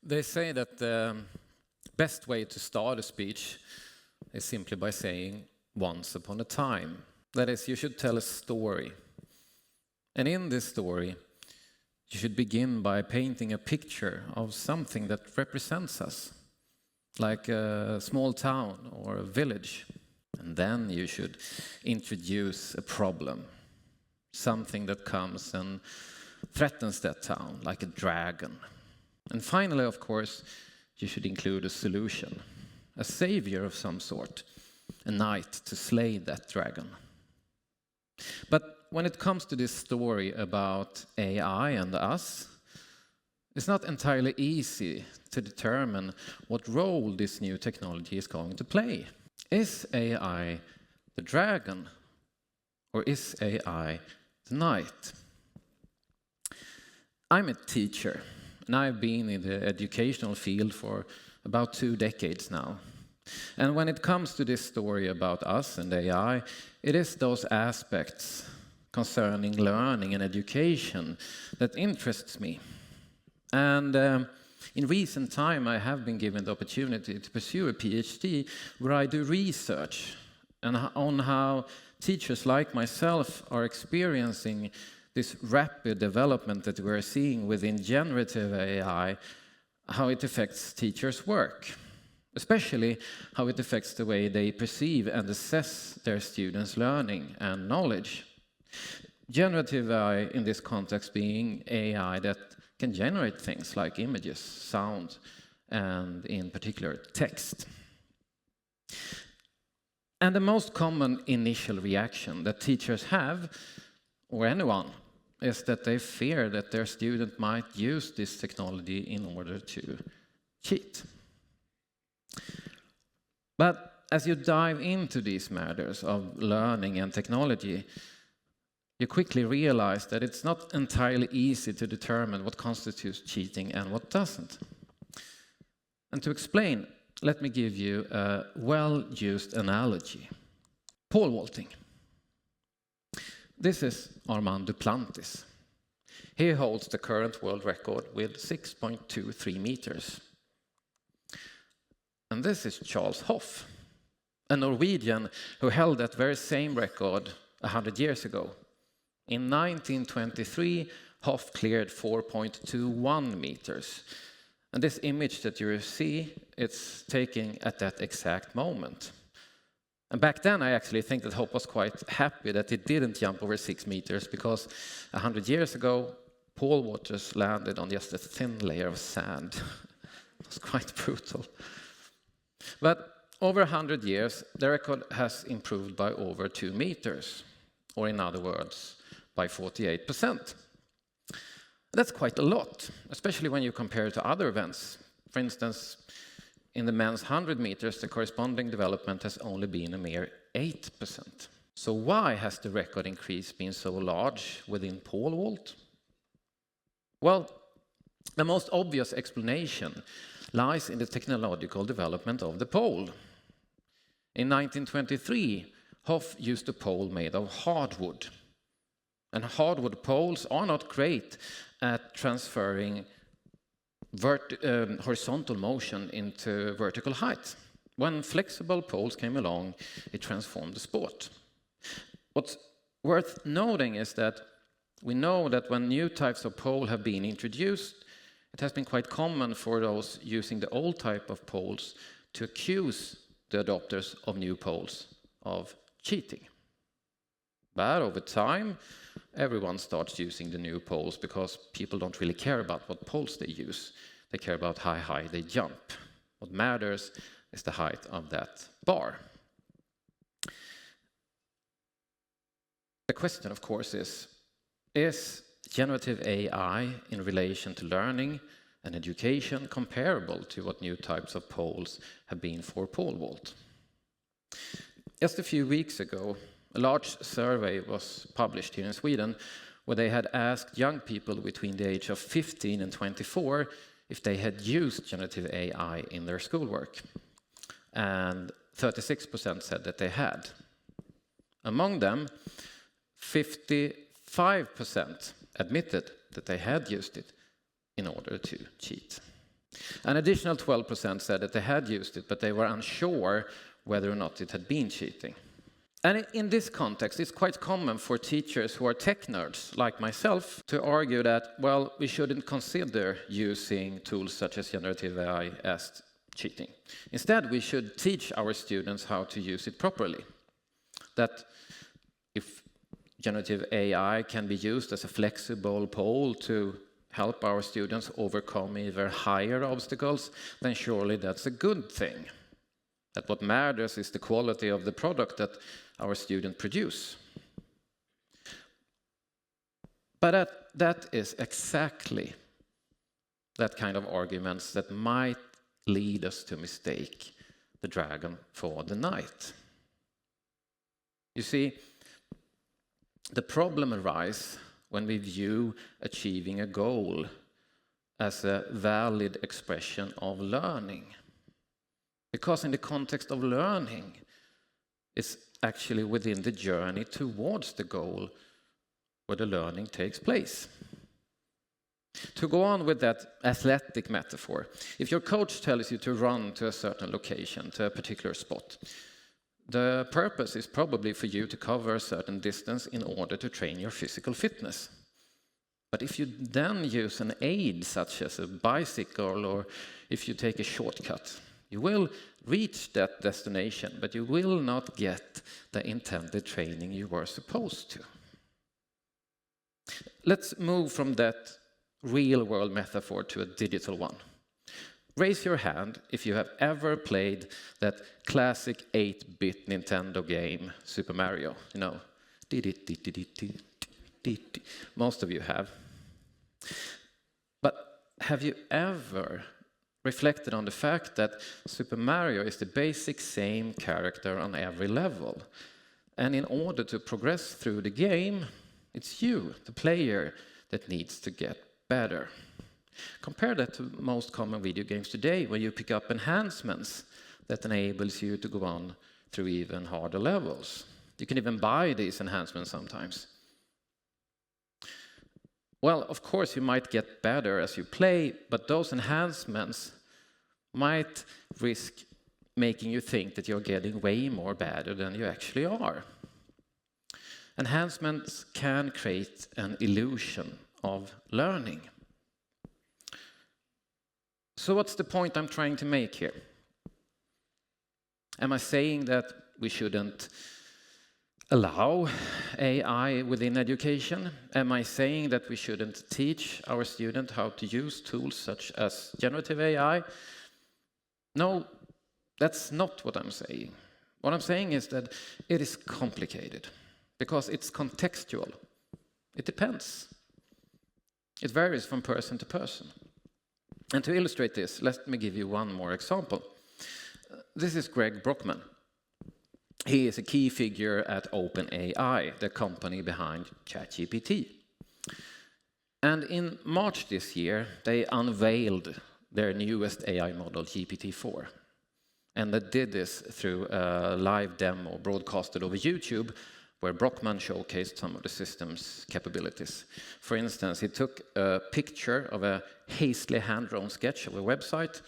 They say that the best way to start a speech is simply by saying once upon a time. That is, you should tell a story. And in this story, you should begin by painting a picture of something that represents us, like a small town or a village. And then you should introduce a problem, something that comes and threatens that town, like a dragon. And finally, of course, you should include a solution, a savior of some sort, a knight to slay that dragon. But when it comes to this story about AI and us, it's not entirely easy to determine what role this new technology is going to play. Is AI the dragon, or is AI the knight? I'm a teacher, and I've been in the educational field for about 2 decades now. And when it comes to this story about us and AI, it is those aspects concerning learning and education that interests me. And in recent time, I have been given the opportunity to pursue a PhD where I do research on how teachers like myself are experiencing this rapid development that we're seeing within generative AI, how it affects teachers' work, especially how it affects the way they perceive and assess their students' learning and knowledge. Generative AI in this context being AI that can generate things like images, sound, and in particular text. And the most common initial reaction that teachers have, or anyone, is that they fear that their student might use this technology in order to cheat. But as you dive into these matters of learning and technology, you quickly realize that it's not entirely easy to determine what constitutes cheating and what doesn't. And to explain, let me give you a well-used analogy. Pole vaulting. This is Armand Duplantis. He holds the current world record with 6.23 meters. And this is Charles Hoff, a Norwegian who held that very same record 100 years ago. In 1923, Hoff cleared 4.21 meters. And this image that you see, it's taken at that exact moment. And back then, I actually think that Hoff was quite happy that he didn't jump over 6 meters, because 100 years ago, pole vaulters landed on just a thin layer of sand. It was quite brutal. But over 100 years, the record has improved by over 2 meters, or in other words, by 48%. That's quite a lot, especially when you compare it to other events. For instance, in the men's 100 meters, the corresponding development has only been a mere 8%. So why has the record increase been so large within pole vault? Well, the most obvious explanation lies in the technological development of the pole. In 1923, Hoff used a pole made of hardwood. And hardwood poles are not great at transferring horizontal motion into vertical height. When flexible poles came along, it transformed the sport. What's worth noting is that we know that when new types of pole have been introduced, it has been quite common for those using the old type of poles to accuse the adopters of new poles of cheating. But over time, everyone starts using the new poles because people don't really care about what poles they use. They care about how high they jump. What matters is the height of that bar. The question, of course, is generative AI in relation to learning and education comparable to what new types of poles have been for pole vault? Just a few weeks ago, a large survey was published here in Sweden where they had asked young people between the age of 15 and 24 if they had used generative AI in their schoolwork. And 36% said that they had. Among them, 55% admitted that they had used it in order to cheat. An additional 12% said that they had used it, but they were unsure whether or not it had been cheating. And in this context, it's quite common for teachers who are tech nerds, like myself, to argue that, well, we shouldn't consider using tools such as generative AI as cheating. Instead, we should teach our students how to use it properly. That if generative AI can be used as a flexible pole to help our students overcome even higher obstacles, then surely that's a good thing. That what matters is the quality of the product that our students produce. But that is exactly that kind of arguments that might lead us to mistake the dragon for the knight. You see, the problem arises when we view achieving a goal as a valid expression of learning. Because in the context of learning, it's actually within the journey towards the goal where the learning takes place. To go on with that athletic metaphor, if your coach tells you to run to a certain location, to a particular spot, the purpose is probably for you to cover a certain distance in order to train your physical fitness. But if you then use an aid such as a bicycle, or if you take a shortcut, you will reach that destination, but you will not get the intended training you were supposed to. Let's move from that real-world metaphor to a digital one. Raise your hand if you have ever played that classic 8-bit Nintendo game, Super Mario. You know, most of you have. But have you ever reflected on the fact that Super Mario is the basic same character on every level? And in order to progress through the game, it's you, the player, that needs to get better. Compare that to most common video games today, where you pick up enhancements that enables you to go on through even harder levels. You can even buy these enhancements sometimes. Well, of course, you might get better as you play, but those enhancements might risk making you think that you're getting way more better than you actually are. Enhancements can create an illusion of learning. So what's the point I'm trying to make here? Am I saying that we shouldn't allow AI within education? Am I saying that we shouldn't teach our students how to use tools such as generative AI? No, that's not what I'm saying. What I'm saying is that it is complicated because it's contextual. It depends. It varies from person to person. And to illustrate this, let me give you one more example. This is Greg Brockman. He is a key figure at OpenAI, the company behind ChatGPT. And in March this year, they unveiled their newest AI model, GPT-4. And they did this through a live demo broadcasted over YouTube, where Brockman showcased some of the system's capabilities. For instance, he took a picture of a hastily hand-drawn sketch of a website.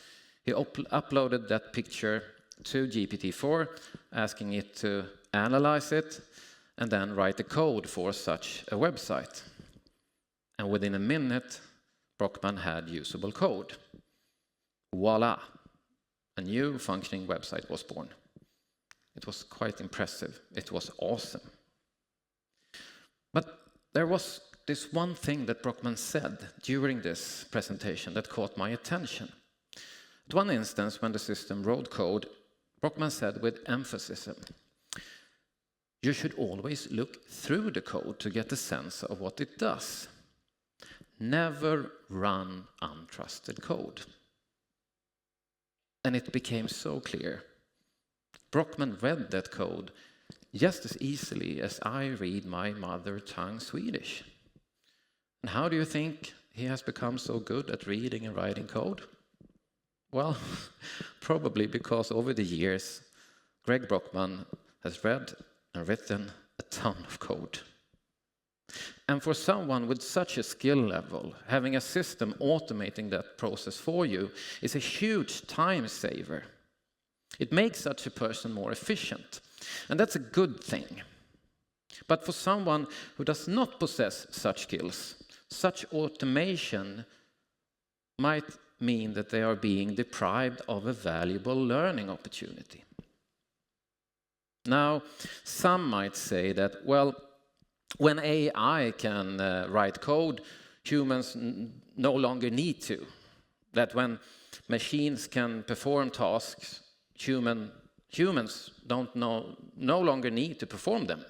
He uploaded that picture to GPT-4, asking it to analyze it and then write the code for such a website. And within a minute, Brockman had usable code. Voila! A new functioning website was born. It was quite impressive. It was awesome. But there was this one thing that Brockman said during this presentation that caught my attention. At one instance, when the system wrote code, Brockman said with emphasis, you should always look through the code to get a sense of what it does. Never run untrusted code. And it became so clear. Brockman read that code just as easily as I read my mother tongue Swedish. And how do you think he has become so good at reading and writing code? Well, probably because over the years, Greg Brockman has read and written a ton of code. And for someone with such a skill level, having a system automating that process for you is a huge time saver. It makes such a person more efficient, and that's a good thing. But for someone who does not possess such skills, such automation might mean that they are being deprived of a valuable learning opportunity. Now, some might say that, well, when AI can write code, humans no longer need to. That when machines can perform tasks, humans no longer need to perform them.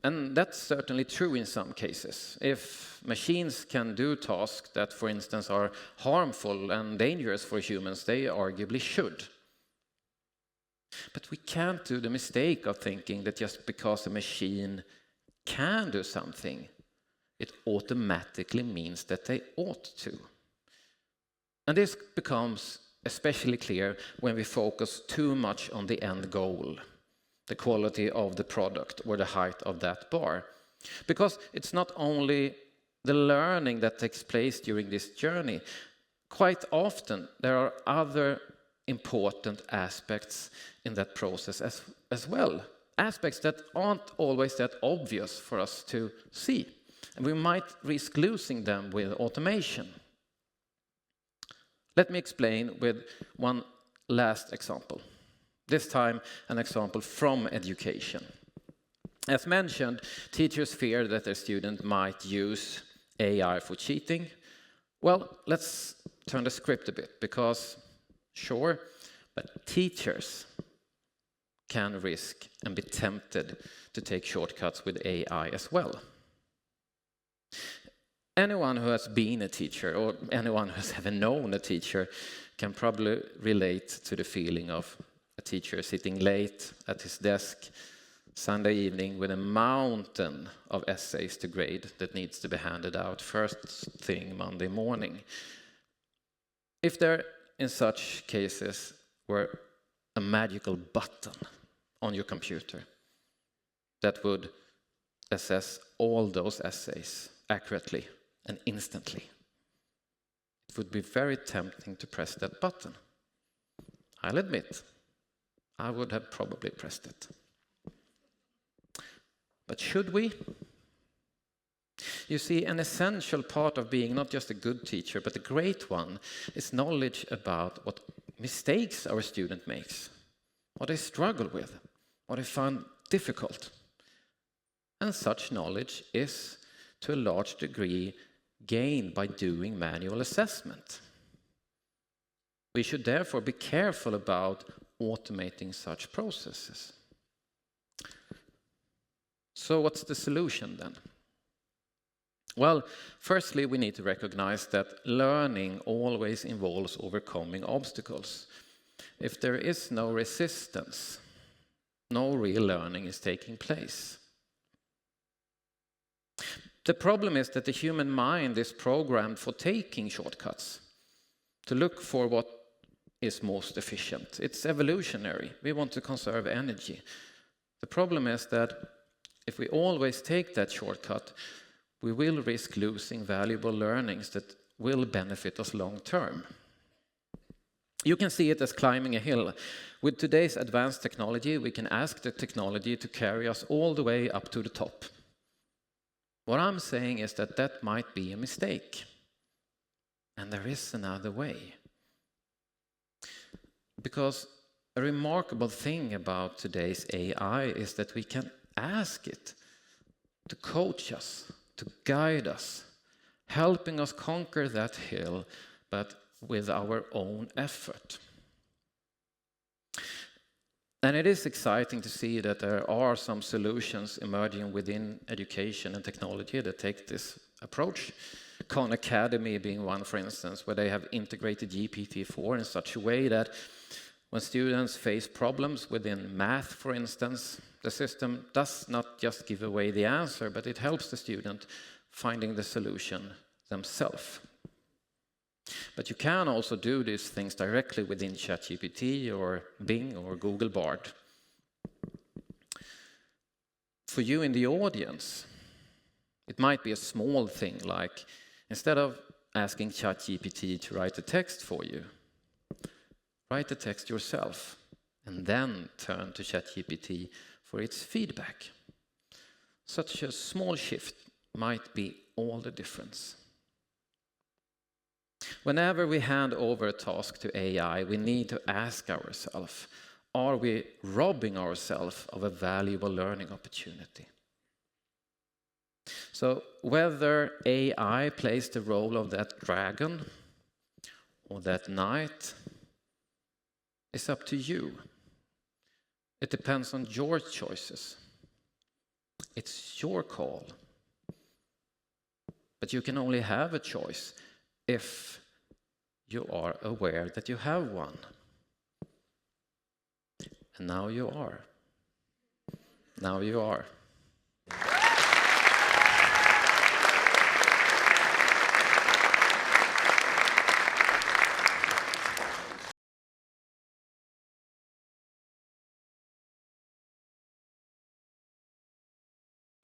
And that's certainly true in some cases. If machines can do tasks that, for instance, are harmful and dangerous for humans, they arguably should. But we can't do the mistake of thinking that just because a machine can do something, it automatically means that they ought to. And this becomes especially clear when we focus too much on the end goal, the quality of the product or the height of that bar. Because it's not only the learning that takes place during this journey. Quite often there are other important aspects in that process as well. Aspects that aren't always that obvious for us to see. And we might risk losing them with automation. Let me explain with one last example. This time, an example from education. As mentioned, teachers fear that their student might use AI for cheating. Well, let's turn the script a bit, because sure, but teachers can risk and be tempted to take shortcuts with AI as well. Anyone who has been a teacher, or anyone who has ever known a teacher, can probably relate to the feeling of a teacher sitting late at his desk Sunday evening with a mountain of essays to grade that needs to be handed out first thing Monday morning. If there, in such cases, were a magical button on your computer that would assess all those essays accurately and instantly, it would be very tempting to press that button. I'll admit, I would have probably pressed it. But should we? You see, an essential part of being not just a good teacher, but a great one, is knowledge about what mistakes our student makes, what they struggle with, what they find difficult. And such knowledge is, to a large degree, gained by doing manual assessment. We should therefore be careful about automating such processes. So what's the solution then? Well, firstly, we need to recognize that learning always involves overcoming obstacles. If there is no resistance, no real learning is taking place. The problem is that the human mind is programmed for taking shortcuts, to look for what is most efficient. It's evolutionary. We want to conserve energy. The problem is that if we always take that shortcut, we will risk losing valuable learnings that will benefit us long term. You can see it as climbing a hill. With today's advanced technology, we can ask the technology to carry us all the way up to the top. What I'm saying is that that might be a mistake. And there is another way. Because a remarkable thing about today's AI is that we can ask it to coach us, to guide us, helping us conquer that hill, but with our own effort. And it is exciting to see that there are some solutions emerging within education and technology that take this approach. Khan Academy being one, for instance, where they have integrated GPT-4 in such a way that when students face problems within math, for instance, the system does not just give away the answer, but it helps the student finding the solution themselves. But you can also do these things directly within ChatGPT or Bing or Google Bard. For you in the audience, It might be a small thing, like instead of asking ChatGPT to write the text for you, write the text yourself and then turn to ChatGPT for its feedback. Such a small shift might be all the difference. Whenever we hand over a task to AI, we need to ask ourselves, are we robbing ourselves of a valuable learning opportunity? So whether AI plays the role of that dragon or that knight is up to you. It depends on your choices. It's your call. But you can only have a choice if you are aware that you have one. And now you are. Now you are.